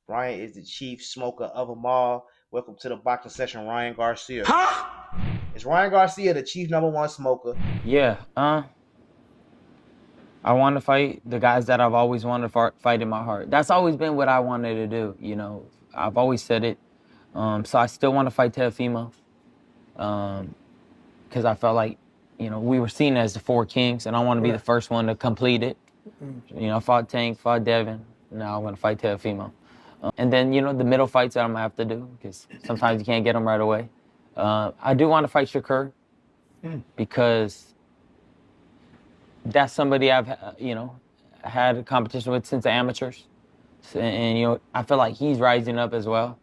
Ryan is the chief smoker of them all. Welcome to the boxing session, Ryan Garcia. Is Ryan Garcia the chief #1 smoker? Yeah. I want to fight the guys that I've always wanted to fight in my heart. That's always been what I wanted to do. You know, I've always said it. So I still want to fight Teofimo. Because I felt like, you know, we were seen as the 4 kings, and I want to be the first one to complete it. You know, I fought Tank, fought Devin. Now I'm going to fight Teofimo. And then, you know, the middle fights that I'm going to have to do, because sometimes you can't get them right away. I do want to fight SHAKUR because that's somebody I've, you know, had a competition with since the amateurs. And, you know, I feel like he's rising up as well.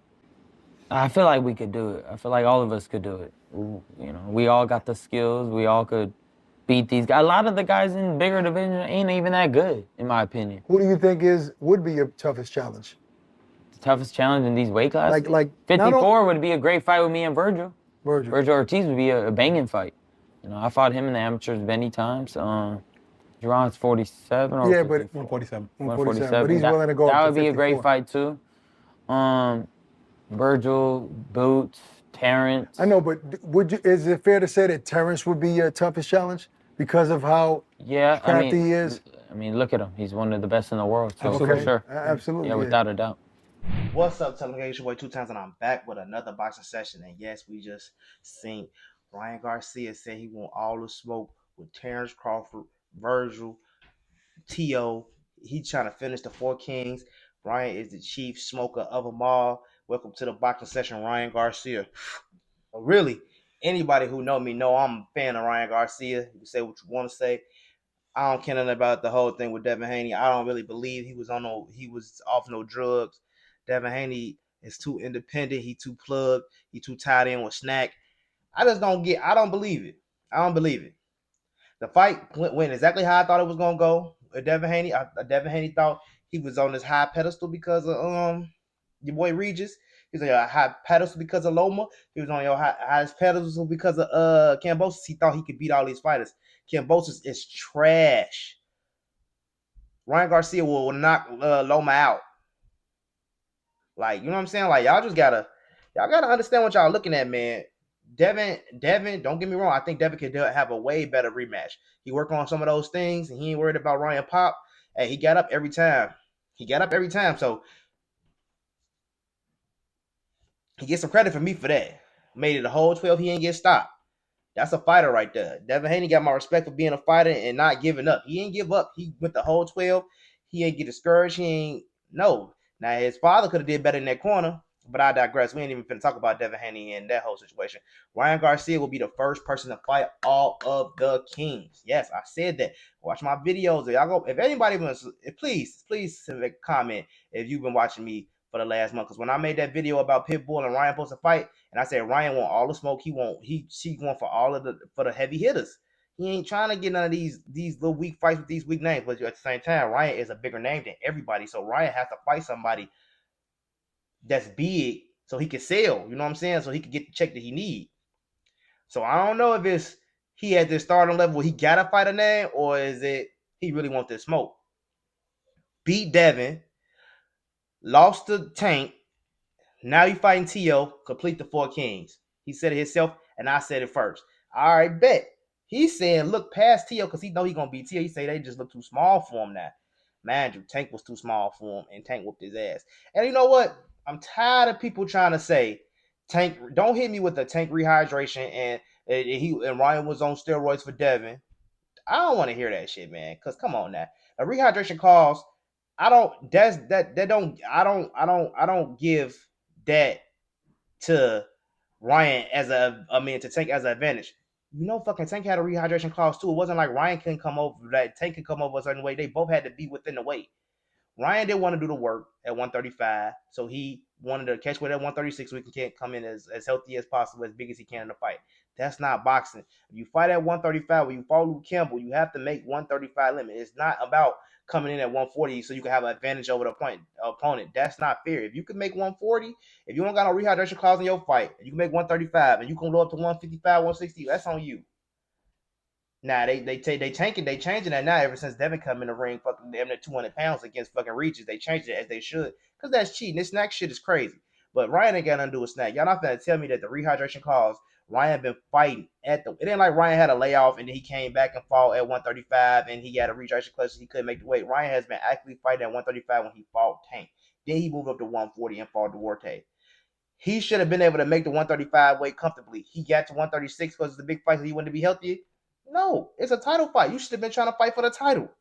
I feel like we could do it. I feel like all of us could do it. You know, we all got the skills. We all could beat these guys. A lot of the guys in bigger division ain't even that good, in my opinion. Who do you think would be your toughest challenge? The toughest challenge in these weight classes? Like 54 would be a great fight with me and Virgil. Virgil Ortiz would be a banging fight. You know, I fought him in the amateurs many times. Jaron's 47 or 147. 147. But he's willing to go that up to would be 54. a great fight too. Virgil, Boots, Terence. I know, but is it fair to say that Terence would be your toughest challenge because of how crafty he is? I mean, look at him. He's one of the best in the world, so Absolutely. for sure. Absolutely. Yeah, without a doubt. What's up, Telegram? It's your boy 2 times, and I'm back with another boxing session. And yes, we just seen Ryan Garcia say he want all the smoke with Terence, Crawford, Virgil, Teo. He trying to finish the 4 kings. Ryan is the chief smoker of them all. Welcome to the boxing session, Ryan Garcia. Really, anybody who know me know I'm a fan of Ryan Garcia. You can say what you want to say. I don't care nothing about the whole thing with Devin Haney. I don't really believe he was off no drugs. Devin Haney is too independent. He too plugged. He too tied in with Snack. I don't believe it. I don't believe it. The fight went exactly how I thought it was gonna go. Devin Haney thought he was on this high pedestal because of your boy Regis. He was on your high pedestal because of Loma. He was on your highest pedestal because of Kambosos. He thought he could beat all these fighters. Kambosos is trash. Ryan Garcia will knock Loma out. Like, you know what I'm saying? Like, y'all gotta understand what y'all looking at, man. Devin, don't get me wrong. I think Devin could have a way better rematch. He worked on some of those things, and he ain't worried about Ryan Pop. Hey, he got up every time. So he gets some credit for me for that. Made it a whole 12. He ain't get stopped. That's a fighter right there. Devin Haney got my respect for being a fighter and not giving up. He ain't give up. He went the whole 12. He ain't get discouraged. No. Now, his father could have did better in that corner, but I digress. We ain't even finna talk about Devin Haney and that whole situation. Ryan Garcia will be the first person to fight all of the kings. Yes, I said that. Watch my videos. If anybody wants, please comment if you've been watching me for the last month. Because when I made that video about Pitbull and Ryan supposed to fight, and I said Ryan want all the smoke, he want for all of the heavy hitters. He ain't trying to get none of these little weak fights with these weak names. But at the same time, Ryan is a bigger name than everybody. So Ryan has to fight somebody that's big so he can sell. You know what I'm saying? So he can get the check that he need. So I don't know if it's he at this starting level where he gotta fight a name, or is it he really wants this smoke. Beat Devin, lost to Tank. Now you fighting Teo, complete the 4 kings. He said it himself, and I said it first. All right, bet. He's saying look past Teo because he know he gonna beat Teo. He say they just look too small for him now. Man, Tank was too small for him, and Tank whooped his ass. And you know what? I'm tired of people trying to say Tank. Don't hit me with the Tank rehydration and Ryan was on steroids for Devin. I don't want to hear that shit, man. Cause come on now, a rehydration cause. I don't give that to Ryan to Tank as an advantage. You know, fucking Tank had a rehydration clause too. It wasn't like Ryan couldn't come over, that Tank could come over a certain way. They both had to be within the weight. Ryan didn't want to do the work at 135, so he wanted to catch weight at 136 so he can come in as healthy as possible, as big as he can in the fight. That's not boxing. If you fight at 135, when you follow Luke Campbell, you have to make 135 limit. It's not about coming in at 140 so you can have an advantage over the opponent. That's not fair. If you can make 140, if you don't got no rehydration clause in your fight, you can make 135 and you can blow up to 155, 160, that's on you. Nah, they changing that now ever since Devin come in the ring fucking damn near 200 pounds against fucking Regis. They changed it as they should. Because that's cheating. This snack shit is crazy. But Ryan ain't got nothing to do with snack. Y'all not gonna tell me that the rehydration cause Ryan been fighting at the it ain't like Ryan had a layoff and then he came back and fought at 135 and he had a rehydration clutch so he couldn't make the weight. Ryan has been actively fighting at 135 when he fought Tank. Then he moved up to 140 and fought Duarte. He should have been able to make the 135 weight comfortably. He got to 136 because it's the big fight, so he wanted to be healthier. No, it's a title fight. You should have been trying to fight for the title.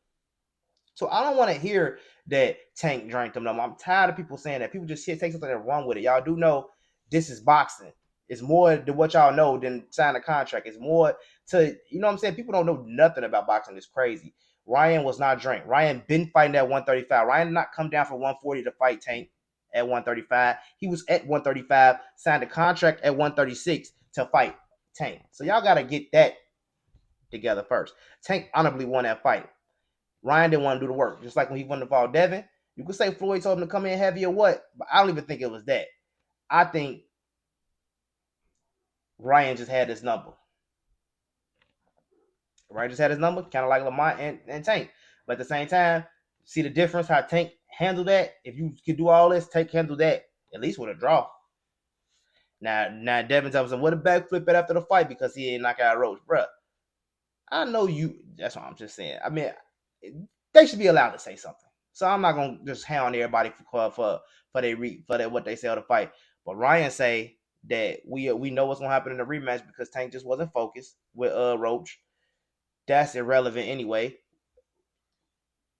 So I don't want to hear that Tank drank them. I'm tired of people saying that. People just take something and run with it. Y'all do know this is boxing. It's more than what y'all know than sign a contract. It's more to, you know what I'm saying? People don't know nothing about boxing. It's crazy. Ryan was not drank. Ryan been fighting at 135. Ryan did not come down from 140 to fight Tank at 135. He was at 135, signed a contract at 136 to fight Tank. So y'all got to get that together first. Tank honorably won that fight. Ryan didn't want to do the work. Just like when he wanted to fight Devin. You could say Floyd told him to come in heavy or what, but I don't even think it was that. I think Ryan just had his number. Ryan just had his number, kind of like Lamont and Tank. But at the same time, see the difference how Tank handled that? If you could do all this, Tank handled that at least with a draw. Now Devin tells him, what a backflip at after the fight because he didn't knock out Roach. Bruh, I know you. That's what I'm just saying. I mean, they should be allowed to say something. So I'm not gonna just hound everybody for what they say on the fight. But Ryan say that we know what's gonna happen in the rematch because Tank just wasn't focused with Roach. That's irrelevant anyway.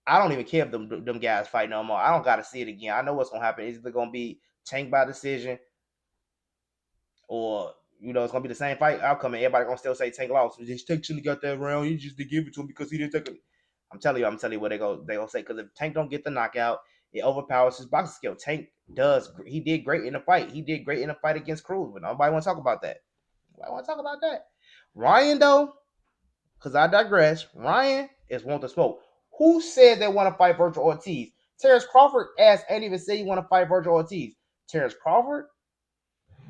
I don't even care if them guys fight no more. I don't gotta see it again. I know what's gonna happen. It's either gonna be Tank by decision, or it's gonna be the same fight outcome, and everybody gonna still say Tank lost. Tank shouldn't have got that round. He just didn't give it to him because he didn't take it. I'm telling you what they gonna say. Because if Tank don't get the knockout, it overpowers his boxing skill. Tank he did great in the fight. He did great in the fight against Cruz, but nobody want to talk about that. Nobody want to talk about that. Ryan though, because I digress. Ryan is want to smoke. Who said they want to fight Virgil Ortiz? Terrence Crawford asked, ain't even say he want to fight Virgil Ortiz. Terrence Crawford,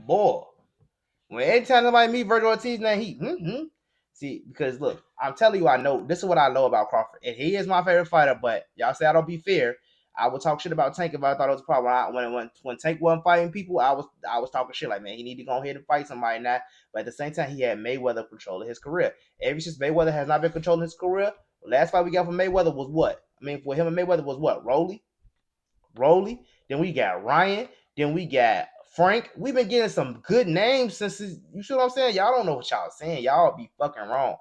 boy. When anytime somebody meet Virgil Ortiz, now see, because look, I'm telling you, I know this is what I know about Crawford, and he is my favorite fighter. But y'all say I don't be fair. I would talk shit about Tank if I thought it was a problem. When Tank wasn't fighting people, I was talking shit like, man, he need to go ahead and fight somebody now. But at the same time, he had Mayweather controlling his career. Ever since Mayweather has not been controlling his career, the last fight we got from Mayweather was what? I mean, for him and Mayweather was what? Rolly. Then we got Ryan. Then we got Frank. We've been getting some good names since you see what I'm saying? Y'all don't know what y'all saying. Y'all be fucking wrong.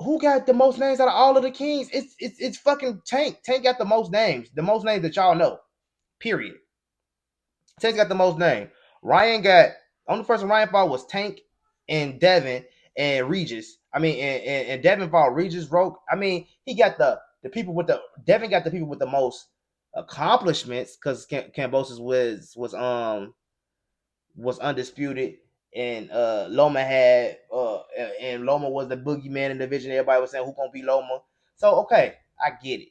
Who got the most names out of all of the kings? It's fucking Tank. Tank got the most names. The most names that y'all know. Period. Tank got the most names. Ryan got only person Ryan fought was Tank and Devin and Regis. I mean, and Devin fought Regis, Roque. I mean, he got the people with the Devin got the people with the most accomplishments because Cambosis was undisputed, and Loma had and Loma was the boogeyman in the division. Everybody was saying who gonna be Loma. So okay, I get it.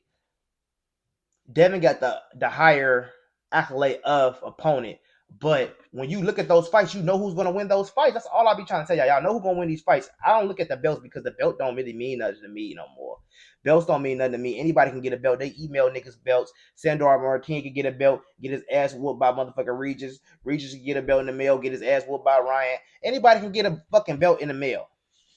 Devin got the higher accolade of opponent. But when you look at those fights, you know who's going to win those fights. That's all I be trying to tell y'all. Y'all know who's going to win these fights. I don't look at the belts because the belt don't really mean nothing to me no more. Belts don't mean nothing to me. Anybody can get a belt. They email niggas belts. Sandor Martin can get a belt, get his ass whooped by motherfucking Regis. Regis can get a belt in the mail, get his ass whooped by Ryan. Anybody can get a fucking belt in the mail.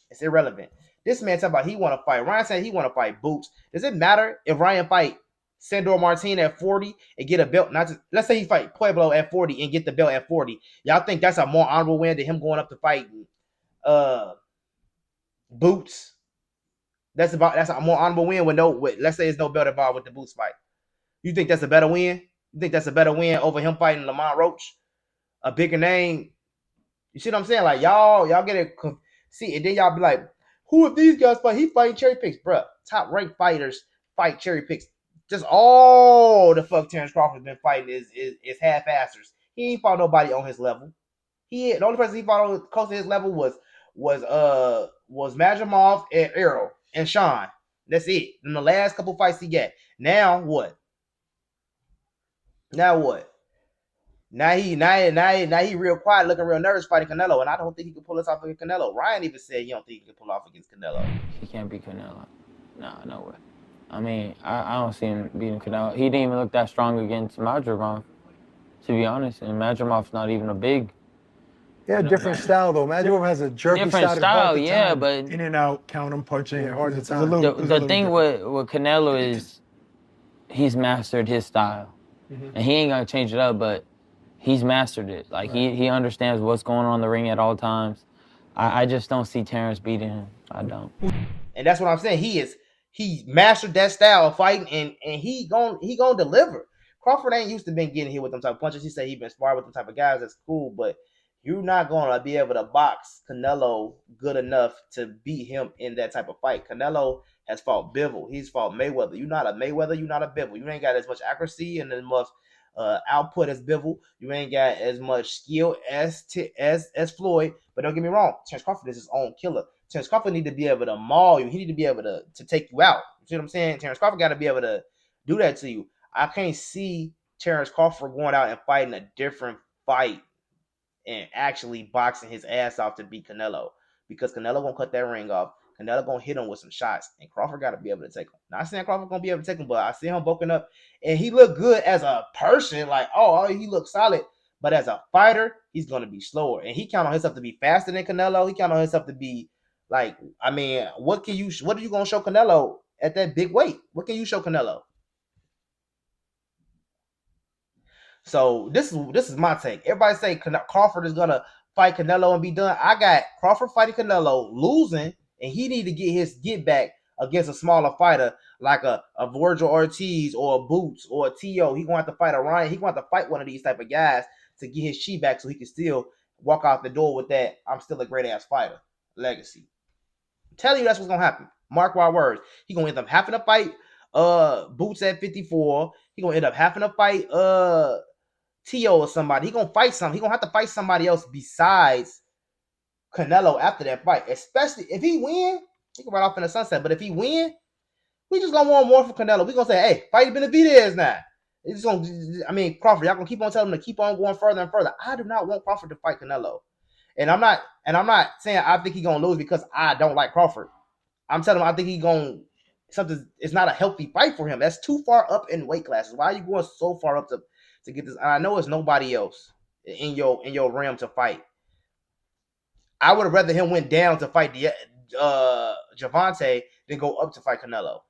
It's irrelevant. This man talking about he want to fight. Ryan said he want to fight Boots. Does it matter if Ryan fight Sandor Martin at 40 and get a belt? Not just, let's say he fight Pueblo at 40 and get the belt at 40. Y'all think that's a more honorable win than him going up to fight Boots? That's a more honorable win with let's say there's no belt involved with the Boots fight. You think that's a better win? You think that's a better win over him fighting Lamont Roach? A bigger name? You see what I'm saying? Like y'all get it. See, and then y'all be like, who if these guys fight? He fighting cherry picks, bruh. Top ranked fighters fight cherry picks. Just all the fuck Terrence Crawford's been fighting is half-assers. He ain't fought nobody on his level. The only person he fought on close to his level was Majamov and Errol and Sean. That's it. In the last couple fights he got. Now what? Now he real quiet, looking real nervous fighting Canelo, and I don't think he can pull this off against Canelo. Ryan even said he don't think he can pull off against Canelo. He can't beat Canelo. Nah, no way. I mean, I don't see him beating Canelo. He didn't even look that strong against Madrimov, to be honest. And Madrimov's not even a big. Yeah, different style though. Madrimov has a jerky different style, yeah, but in and out, count him, punching, hard to time. The thing with Canelo is he's mastered his style, and he ain't gonna change it up, but he's mastered it. Like he understands what's going on in the ring at all times. I just don't see Terence beating him. I don't. And that's what I'm saying. He mastered that style of fighting, and he gonna deliver. Crawford ain't used to been getting hit with them type of punches. He said he been sparring with them type of guys. That's cool, but you're not gonna be able to box Canelo good enough to beat him in that type of fight. Canelo has fought Bivol. He's fought Mayweather. You're not a Mayweather. You're not a Bivol. You ain't got as much accuracy and as much output as Bivol. You ain't got as much skill as Floyd. But don't get me wrong, Terence Crawford is his own killer. Terence Crawford need to be able to maul you. He need to be able to take you out. You see what I'm saying? Terence Crawford got to be able to do that to you. I can't see Terence Crawford going out and fighting a different fight and actually boxing his ass off to beat Canelo, because Canelo gonna cut that ring off. Canelo gonna hit him with some shots, and Crawford got to be able to take him. Not saying Crawford gonna be able to take him, but I see him bulking up, and he looked good as a person. Like, oh, he looks solid. But as a fighter, he's gonna be slower, and he count on himself to be faster than Canelo. He count on himself to be like, I mean, what are you gonna show Canelo at that big weight? What can you show Canelo? So this is my take. Everybody say Crawford is gonna fight Canelo and be done. I got Crawford fighting Canelo, losing, and he need to get his get back against a smaller fighter like a Virgil Ortiz or a Boots or a T.O. He gonna have to fight a Ryan. He gonna have to fight one of these type of guys to get his chi back so he can still walk out the door with that I'm still a great ass fighter legacy. I'm telling you that's what's gonna happen. Mark my words. He gonna end up having to fight Boots at 54. He gonna end up having to fight T.O. or somebody. He gonna fight something. He gonna have to fight somebody else besides Canelo after that fight. Especially if he win, he can ride off in the sunset. But if he win, we just gonna want more from Canelo. We gonna say, hey, fight Benavidez now. It's gonna, I mean, Crawford. Y'all gonna keep on telling him to keep on going further and further. I do not want Crawford to fight Canelo, and I'm not saying I think he's gonna lose because I don't like Crawford. I'm telling him I think he's gonna something. It's not a healthy fight for him. That's too far up in weight classes. Why are you going so far up to get this? And I know it's nobody else in your realm to fight. I would have rather him went down to fight Gervonta than go up to fight Canelo.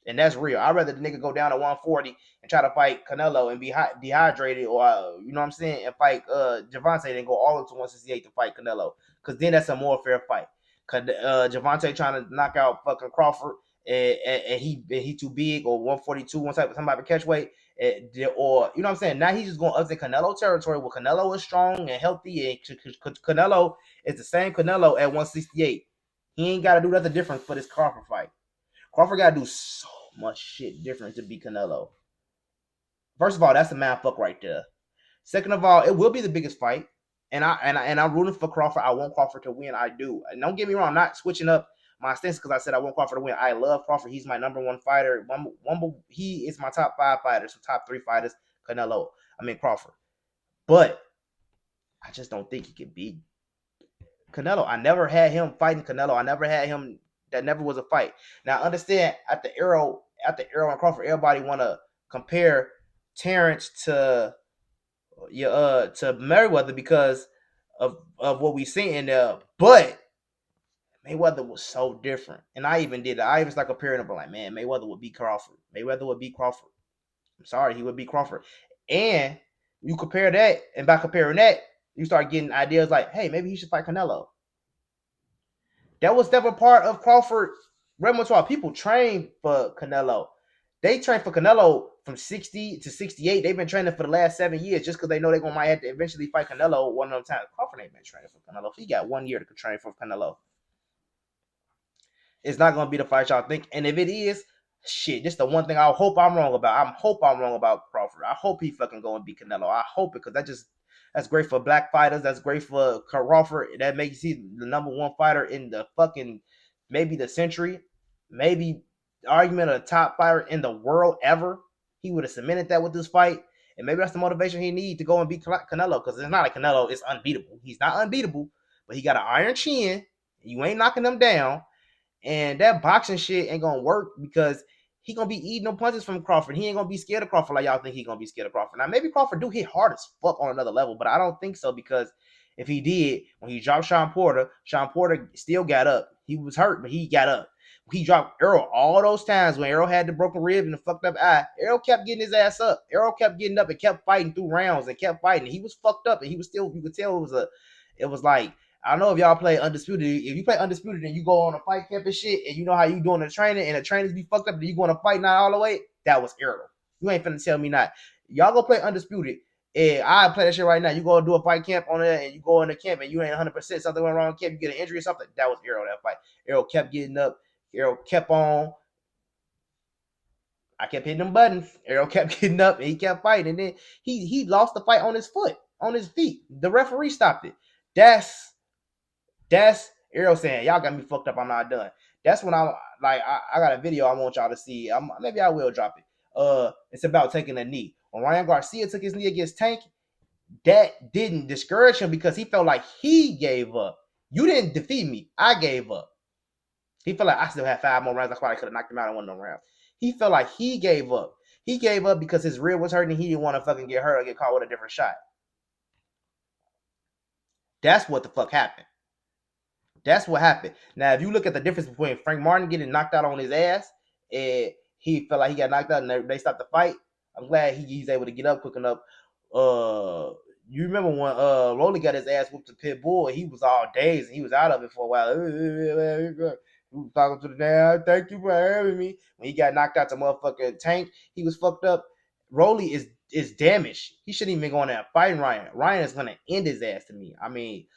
And that's real. I'd rather the nigga go down to 140 and try to fight Canelo and be dehydrated, or you know what I'm saying, and fight Gervonta than go all up to 168 to fight Canelo. Because then that's a more fair fight. Gervonta trying to knock out fucking Crawford, and he too big, or 142, some type of catch weight, or you know what I'm saying. Now he's just going up to Canelo territory where Canelo is strong and healthy, and Canelo is the same Canelo at 168. He ain't got to do nothing different for this Crawford fight. Crawford got to do so much shit different to beat Canelo. First of all, that's a man fuck right there. Second of all, it will be the biggest fight. And I'm rooting for Crawford. I want Crawford to win. I do. And don't get me wrong, I'm not switching up my stance because I said I want Crawford to win. I love Crawford. He's my number one fighter. He is my top 5 fighters, so top 3 fighters. Crawford. But I just don't think he can beat Canelo. I never had him fighting Canelo. I never had him. That never was a fight. Now understand, at the Arrow and Crawford, everybody want to compare Terence to Mayweather because of what we seen in there. But Mayweather was so different. And I even did it. I even started comparing them, like, man, Mayweather would beat Crawford. I'm sorry, he would beat Crawford. And you compare that, and by comparing that, you start getting ideas like, hey, maybe he should fight Canelo. That was never part of Crawford repertoire. People train for Canelo. They train for Canelo from 60 to 68. They've been training for the last 7 years just because they know might have to eventually fight Canelo one of them times. Crawford ain't been training for Canelo. He got 1 year to train for Canelo. It's not going to be the fight y'all think. And if it is, shit, this is the one thing I hope I'm wrong about. I hope I'm wrong about Crawford. I hope he fucking go and beat Canelo. I hope it, because that's great for black fighters. That's great for Crawford. That makes him the number 1 fighter in the fucking, maybe the century, maybe the argument of the top fighter in the world ever. He would have cemented that with this fight. And maybe that's the motivation he needs to go and beat Canelo, because it's not like Canelo is unbeatable. He's not unbeatable, but he got an iron chin. You ain't knocking him down. And that boxing shit ain't gonna work because he gonna be eating them punches from Crawford. He ain't gonna be scared of Crawford like y'all think he gonna be scared of Crawford. Now, maybe Crawford do hit hard as fuck on another level, but I don't think so, because if he did, when he dropped Sean Porter still got up. He was hurt, but he got up. He dropped Errol all those times when Errol had the broken rib and the fucked up eye. Errol kept getting his ass up. Errol kept getting up and kept fighting through rounds and kept fighting. He was fucked up, and he was still, you could tell it was like, I don't know if y'all play Undisputed. If you play Undisputed and you go on a fight camp and shit, and you know how you doing the training, and the trainers be fucked up, and you going to fight not all the way, that was Errol. You ain't finna tell me not. Y'all go play Undisputed, and I play that shit right now. You go do a fight camp on it, and you go in the camp, and you ain't 100%. Something went wrong in camp, you get an injury or something. That was Errol, that fight. Errol kept getting up. Errol kept on. I kept hitting them buttons. Errol kept getting up, and he kept fighting. And then he lost the fight on his foot, on his feet. The referee stopped it. That's Errol saying, y'all got me fucked up, I'm not done. That's when I got a video I want y'all to see. Maybe I will drop it. It's about taking a knee. When Ryan Garcia took his knee against Tank, that didn't discourage him because he felt like he gave up. You didn't defeat me. I gave up. He felt like I still had 5 more rounds. That's why I could have knocked him out in one of them rounds. He felt like he gave up. He gave up because his rib was hurting and he didn't want to fucking get hurt or get caught with a different shot. That's what the fuck happened. That's what happened. Now, if you look at the difference between Frank Martin getting knocked out on his ass and he felt like he got knocked out and they stopped the fight, I'm glad he's able to get up quick enough. You remember when Rolly got his ass whooped to Pitbull, he was all dazed and he was out of it for a while. He was talking to the damn, thank you for having me. When he got knocked out to motherfucking Tank, he was fucked up. Rolly is damaged. He shouldn't even go in there and fight Ryan. Ryan is gonna end his ass to me. I mean,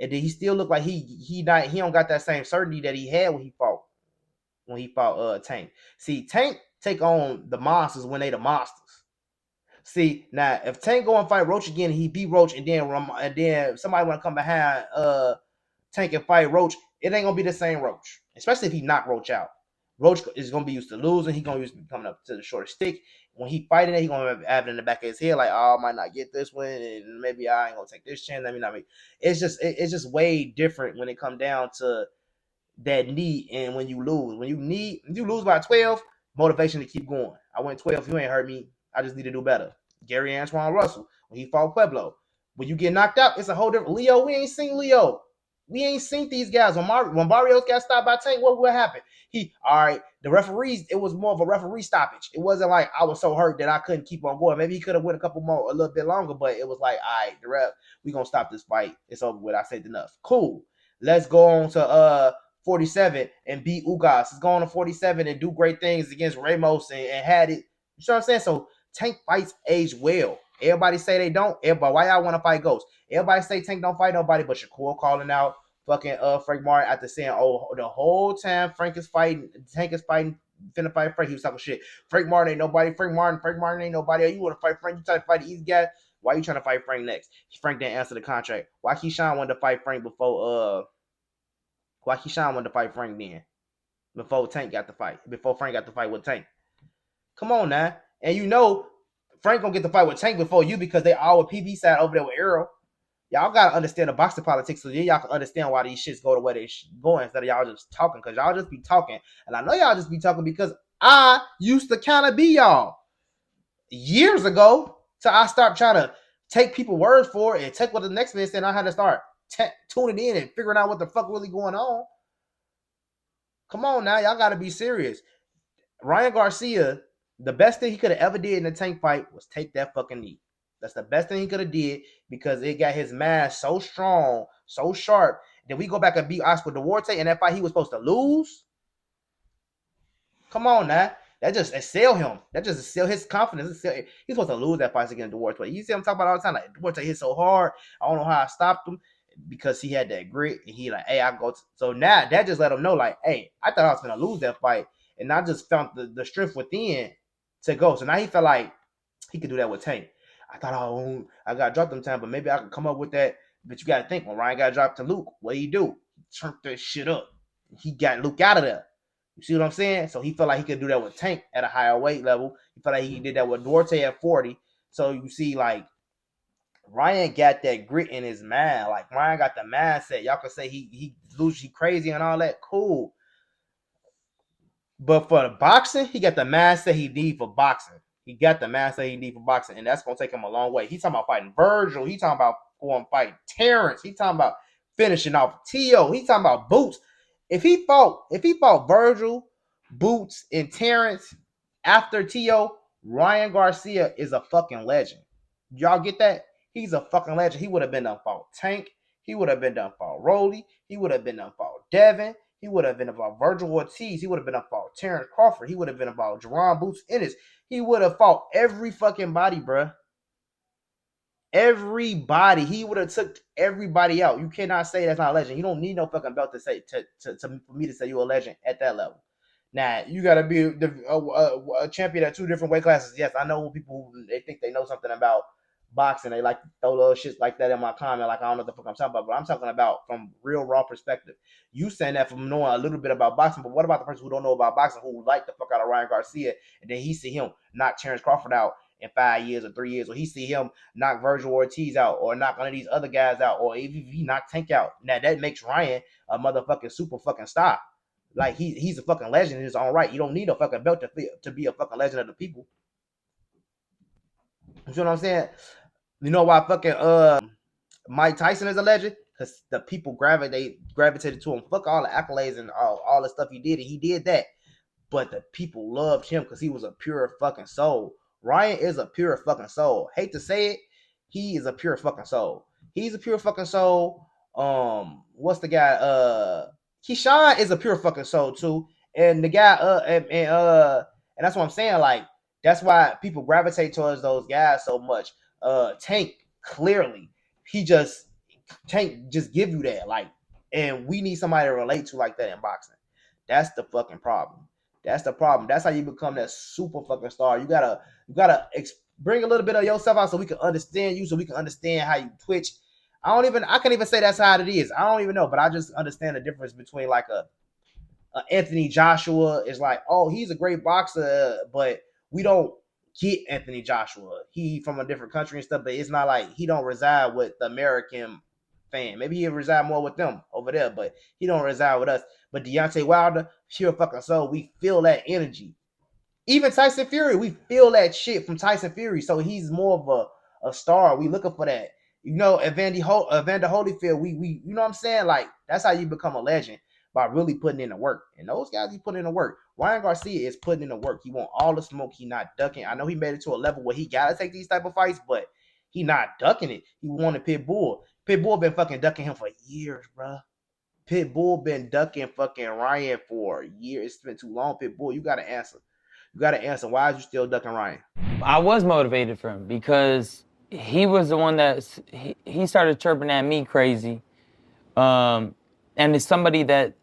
and then he still look like he don't got that same certainty that he had when he fought Tank. See, Tank take on the monsters when they the monsters. See, now if Tank go and fight Roach again, he beat Roach, and then somebody want to come behind Tank and fight Roach, it ain't gonna be the same Roach. Especially if he knock Roach out. Roach is gonna be used to losing. He gonna be coming up to the shorter stick. When he fighting it, he gonna have it in the back of his head, like, oh, I might not get this one, and maybe I ain't gonna take this chance. Let me not make. It's just way different when it come down to that knee, and when you lose. When you lose by 12, motivation to keep going. I went 12. You ain't hurt me. I just need to do better. Gary Antoine Russell, when he fought Pueblo. When you get knocked out, it's a whole different. Leo, we ain't seen Leo. We ain't seen these guys. When Barrios got stopped by Tank, what happened? The referees, it was more of a referee stoppage. It wasn't like I was so hurt that I couldn't keep on going. Maybe he could have went a little bit longer, but it was like, all right, the ref, we gonna stop this fight. It's over with. I said enough. Cool. Let's go on to 47 and beat Ugas. Let's go on to 47 and do great things against Ramos and had it. You know what I'm saying? So Tank fights age well. Everybody say they don't. Everybody, why y'all want to fight Ghost? Everybody say Tank don't fight nobody, but Shakur calling out fucking Frank Martin after saying, oh, the whole time Frank is fighting, Tank is fighting, finna fight Frank. He was talking shit. Frank Martin ain't nobody. Frank Martin ain't nobody. You want to fight Frank? You try to fight the easy guy. Why you trying to fight Frank next? Frank didn't answer the contract. Why Keyshawn wanted to fight Frank before why Keyshawn wanted to fight Frank then? Before Tank got the fight. Before Frank got the fight with Tank. Come on now. And you know Frank gonna get the fight with Tank before you because they all with PB side over there with Errol. Y'all gotta understand the boxing politics so y'all can understand why these shits go the way they going instead of y'all just talking, because y'all just be talking. And I know y'all just be talking because I used to kind of be y'all years ago. So I stopped trying to take people's words for it and take what the next man said. I had to start tuning in and figuring out what the fuck really going on. Come on now, y'all gotta be serious. Ryan Garcia, the best thing he could have ever did in the Tank fight was take that fucking knee. That's the best thing he could have did because it got his mask so strong, so sharp. Then we go back and beat Oscar Duarte in that fight he was supposed to lose. Come on now. That just excel him. That just excel his confidence. He's supposed to lose that fight against Duarte. You see him talking about all the time, like, Duarte hit so hard. I don't know how I stopped him because he had that grit. And he like, hey, I go. So now that just let him know, like, hey, I thought I was going to lose that fight. And I just found the strength within to go. So now he felt like he could do that with Tank. I thought, I got dropped them time, but maybe I could come up with that. But you got to think, when Ryan got dropped to Luke, what did he do? He turned that shit up. He got Luke out of there. You see what I'm saying? So he felt like he could do that with Tank at a higher weight level. He felt like he did that with Duarte at 40. So you see, like, Ryan got that grit in his mind. Like, Ryan got the mindset. Y'all can say he crazy and all that. Cool. But for the boxing, he got the mindset he need for boxing. He got the mindset he need for boxing, and that's gonna take him a long way. He's talking about fighting Virgil. He's talking about going fighting Terence. He's talking about finishing off Teo. He's talking about Boots. If he fought Virgil, Boots, and Terence after Teo, Ryan Garcia is a fucking legend. Y'all get that? He's a fucking legend. He would have been done fought Tank. He would have been done fought Rolly. He would have been done fought Devin. He would have been about Virgil Ortiz. He would have been about Terrence Crawford. He would have been about Jaron Boots Ennis. He would have fought every fucking body, bruh. Everybody. He would have took everybody out. You cannot say that's not a legend. You don't need no fucking belt to say for me to say you're a legend at that level. Now, you got to be a champion at two different weight classes. Yes, I know people who they think they know something about boxing. They like to throw little shit like that in my comment. Like, I don't know what the fuck I'm talking about, but I'm talking about from real raw perspective. You saying that from knowing a little bit about boxing, but what about the person who don't know about boxing, who like the fuck out of Ryan Garcia, and then he see him knock Terrence Crawford out in 5 years or 3 years, or he see him knock Virgil Ortiz out, or knock one of these other guys out, or if he knock Tank out. Now that makes Ryan a motherfucking super fucking star. Like, he's a fucking legend in his own right. You don't need a fucking belt to be a fucking legend of the people. You know what I'm saying? You know why fucking Mike Tyson is a legend? Because the people gravitated to him. Fuck all the accolades and all the stuff he did, and he did that. But the people loved him because he was a pure fucking soul. Ryan is a pure fucking soul. Hate to say it, he is a pure fucking soul. He's a pure fucking soul. What's the guy? Keyshawn is a pure fucking soul too. And the guy, and that's what I'm saying. Like, that's why people gravitate towards those guys so much. Tank, clearly, Tank just give you that. Like, and we need somebody to relate to like that in boxing. That's the fucking problem. That's the problem. That's how you become that super fucking star. You gotta bring a little bit of yourself out so we can understand you, so we can understand how you twitch. I can't even say that's how it is. I don't even know, but I just understand the difference between like a Anthony Joshua is like, oh, he's a great boxer, but we don't get Anthony Joshua. He from a different country and stuff, but it's not like he don't reside with the American fan. Maybe he'll reside more with them over there, but he don't reside with us. But Deontay Wilder, pure fucking soul. We feel that energy. Even Tyson Fury, we feel that shit from Tyson Fury. So he's more of a star. We looking for that. You know, Evander Holyfield, we you know what I'm saying? Like, that's how you become a legend, by really putting in the work. And those guys, he put in the work. Ryan Garcia is putting in the work. He want all the smoke. He not ducking. I know he made it to a level where he got to take these type of fights, but he not ducking it. He wanted Pitbull. Pitbull been fucking ducking him for years, bro. Pitbull been ducking fucking Ryan for years. It's been too long, Pitbull. You got to answer. You got to answer. Why is you still ducking Ryan? I was motivated for him because he was the one that he started chirping at me crazy. And it's somebody that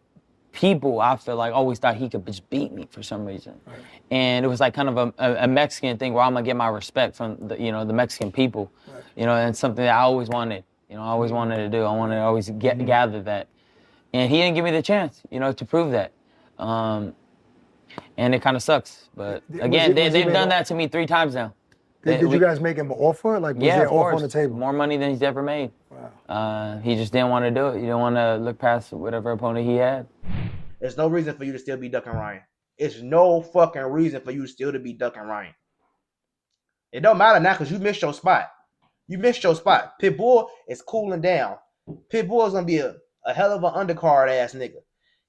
people, I feel like, always thought he could just beat me for some reason. Right. And it was like kind of a Mexican thing where I'm going to get my respect from the Mexican people. Right. And something that I always wanted. I always wanted to do. I wanted to always gather that. And he didn't give me the chance, to prove that. And it kind of sucks. But again, they've done that to me 3 times now. Did you guys make him an offer? Like, was there an offer on the table? More money than he's ever made. Wow. He just didn't want to do it. He didn't want to look past whatever opponent he had. There's no reason for you to still be ducking Ryan. It's no fucking reason for you still to be ducking Ryan. It don't matter now because you missed your spot. You missed your spot. Pitbull is cooling down. Pitbull is going to be a hell of an undercard ass nigga.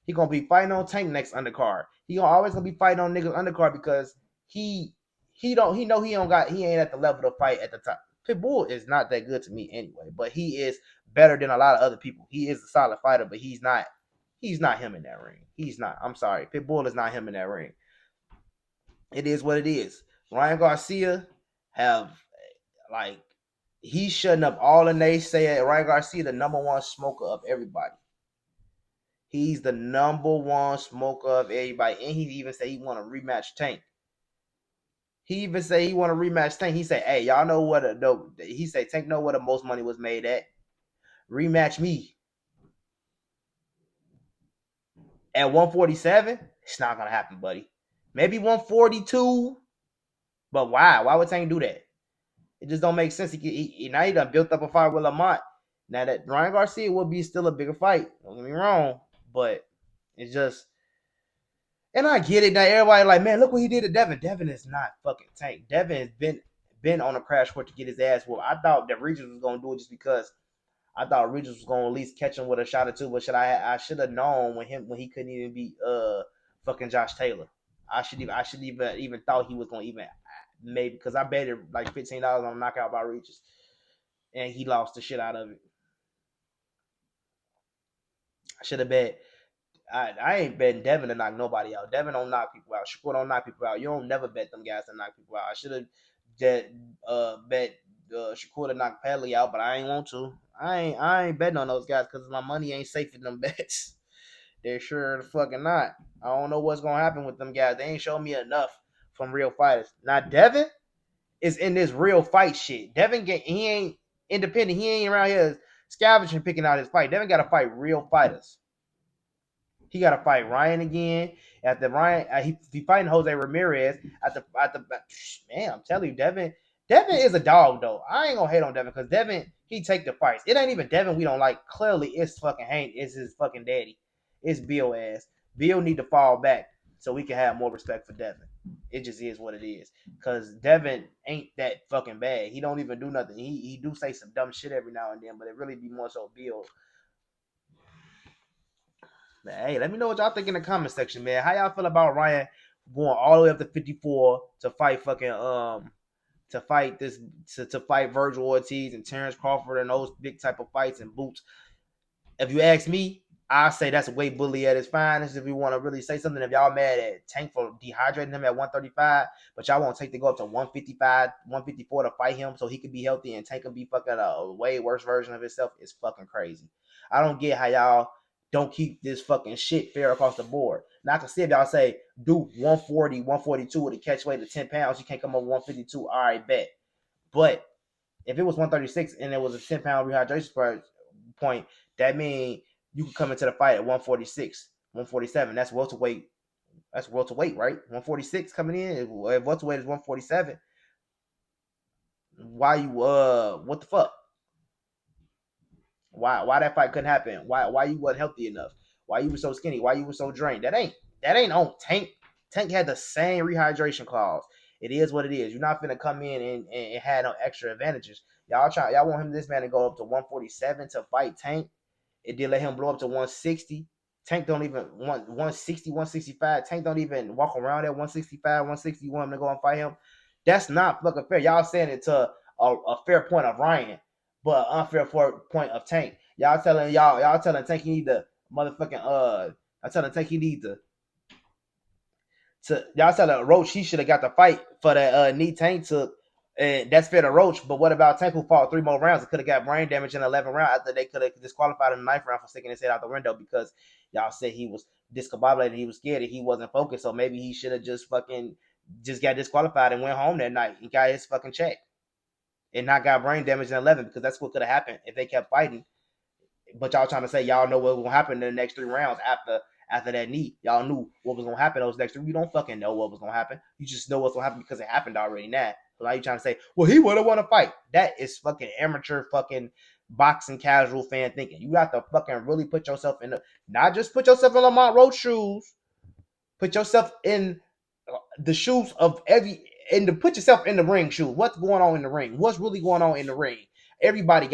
He going to be fighting on Tank next undercard. He always going to be fighting on niggas undercard because he ain't at the level to fight at the top. Pitbull is not that good to me anyway, but he is better than a lot of other people. He is a solid fighter, but he's not him in that ring. He's not. I'm sorry. Pitbull is not him in that ring. It is what it is. Ryan Garcia he's shutting up all the naysayers. Ryan Garcia, the number one smoker of everybody. He's the number one smoker of everybody. And he even said he want to rematch Tank. He even said he want to rematch Tank. He said, hey, y'all know what he said Tank know where the most money was made at. Rematch me. At 147, it's not going to happen, buddy. Maybe 142. But why? Why would Tank do that? It just don't make sense. Now he done built up a fight with Lamont. Now that Ryan Garcia will be still a bigger fight. Don't get me wrong, but it's just, and I get it. Now everybody like, man, look what he did to Devin. Devin is not fucking Tank. Devin has been on a crash course to get his ass whooped. I thought that Regis was gonna do it just because I thought Regis was gonna at least catch him with a shot or two. But I should have known when he couldn't even beat fucking Josh Taylor. I should even thought he was gonna even maybe, because I betted like $15 on a knockout by Regis, and he lost the shit out of it. I should have bet. I ain't betting Devin to knock nobody out. Devin don't knock people out. Shakur don't knock people out. You don't never bet them guys to knock people out. I should have bet Shakur to knock Padley out, but I ain't want to. I ain't betting on those guys because my money ain't safe in them bets. They're sure the fucking not. I don't know what's gonna happen with them guys. They ain't showing me enough from real fighters. Now Devin is in this real fight shit. Devin he ain't independent. He ain't around here scavenging picking out his fight. Devin got to fight real fighters. He got to fight Ryan again. After Ryan, he fighting Jose Ramirez. Man, I'm telling you, Devin is a dog though. I ain't gonna hate on Devin because Devin, he take the fights. It ain't even Devin we don't like. Clearly, it's fucking Haney. It's his fucking daddy. It's Bill ass. Bill need to fall back so we can have more respect for Devin. It just is what it is. Cause Devin ain't that fucking bad. He don't even do nothing. He do say some dumb shit every now and then, but it really be more so Bill. Hey, let me know what y'all think in the comment section, man. How y'all feel about Ryan going all the way up to 54 to fight fucking to fight Vergil Ortiz and Terence Crawford and those big type of fights and boots? If you ask me, I say that's a way bully at his finest. If you want to really say something, if y'all mad at Tank for dehydrating him at 135, but y'all want Tank to go up to 155, 154 to fight him so he could be healthy and Tank can be fucking a way worse version of himself, is fucking crazy. I don't get how y'all don't keep this fucking shit fair across the board. Now I can see if y'all say do 140, 142 with a catch weight of 10 pounds, you can't come up with 152. All right, bet. But if it was 136 and it was a 10-pound rehydration point, that means you could come into the fight at 146, 147. That's welterweight. That's welterweight, right? 146 coming in. If welterweight is 147, why you what the fuck? Why that fight couldn't happen? Why you wasn't healthy enough? Why you were so skinny? Why you were so drained? That ain't on Tank. Tank had the same rehydration clause. It is what it is. You're not finna come in and have no extra advantages. Y'all want this man to go up to 147 to fight Tank. It did let him blow up to 160. Tank don't even want 160, 165. Tank don't even walk around at 165, 160. Want him to go and fight him. That's not fucking fair. Y'all saying it to a fair point of Ryan, but unfair point of Tank. Y'all telling Tank he need to motherfucking I'm telling Tank he need to y'all telling Roach he should have got the fight for that knee Tank took. And that's fair to Roach, but what about Tank who fought 3 more rounds and could have got brain damage in the 11th round after they could have disqualified him in the 9th round for sticking his head out the window because y'all said he was discombobulated, he was scared, and he wasn't focused. So maybe he should have just got disqualified and went home that night and got his fucking check and not got brain damage in 11 because that's what could have happened if they kept fighting. But y'all trying to say y'all know what will happen in the next 3 rounds after that knee. Y'all knew what was gonna happen those next 3. You don't fucking know what was gonna happen. You just know what's gonna happen because it happened already now. So now you trying to say, well, he would have won a fight. That is fucking amateur fucking boxing casual fan thinking. You got to fucking really put yourself in not just put yourself in Lamont Roach shoes. Put yourself in the shoes of to put yourself in the ring shoes. What's going on in the ring? What's really going on in the ring? Everybody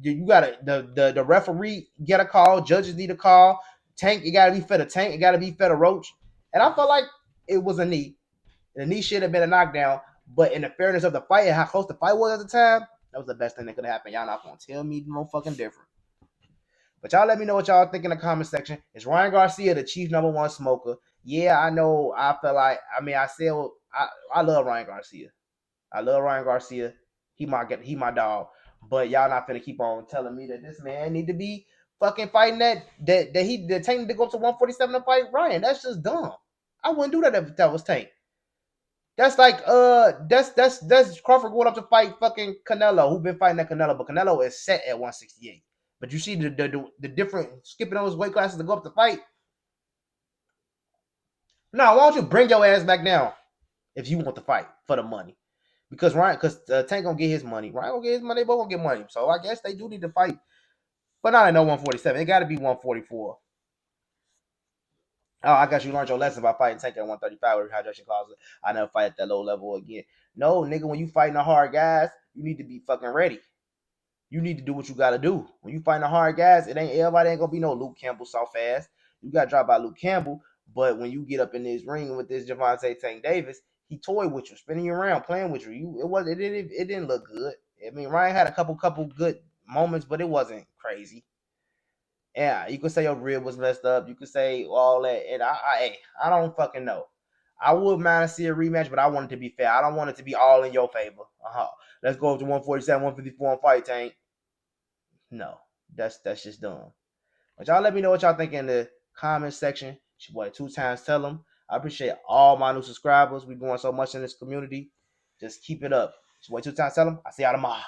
the referee get a call. Judges need a call. Tank, it gotta be fed a Tank. It gotta be fed a Roach. And I felt like it was a knee. The knee should have been a knockdown. But in the fairness of the fight and how close the fight was at the time, that was the best thing that could happen. Y'all not gonna tell me no fucking different. But y'all let me know what y'all think in the comment section. Is Ryan Garcia the chief #1 smoker? Yeah, I know. I feel like I love Ryan Garcia. I love Ryan Garcia. He my dog. But y'all not finna keep on telling me that this man need to be fucking fighting that Tank to go up to 147 to fight Ryan. That's just dumb. I wouldn't do that if that was Tank. That's like that's Crawford going up to fight fucking Canelo, who been fighting that Canelo, but Canelo is set at 168. But you see the different skipping those weight classes to go up to fight. No, why don't you bring your ass back down if you want to fight for the money? because Tank gonna get his money. Ryan gonna get his money. They both gonna get money. So I guess they do need to fight, but not at no 147. It got to be 144. Oh, I guess you learned your lesson by fighting Tank at 135 with Rehydration clause. I never fight at that low level again. No, nigga, when you fighting the hard guys, you need to be fucking ready. You need to do what you gotta do. When you fighting the hard guys, everybody ain't gonna be no Luke Campbell soft ass. You got dropped by Luke Campbell, but when you get up in this ring with this Gervonta Tank Davis, he toyed with you, spinning you around, playing with you. It didn't look good. I mean, Ryan had a couple good moments, but it wasn't crazy. Yeah, you could say your rib was messed up. You could say all that, and I don't fucking know. I would mind to see a rematch, but I want it to be fair. I don't want it to be all in your favor. Let's go up to 147, 154 and fight, Tank. No, that's just dumb. But y'all let me know what y'all think in the comment section. It's your boy 2Times Tell them. I appreciate all my new subscribers. We're doing so much in this community. Just keep it up. It's your boy 2Times Tell them. I see y'all tomorrow.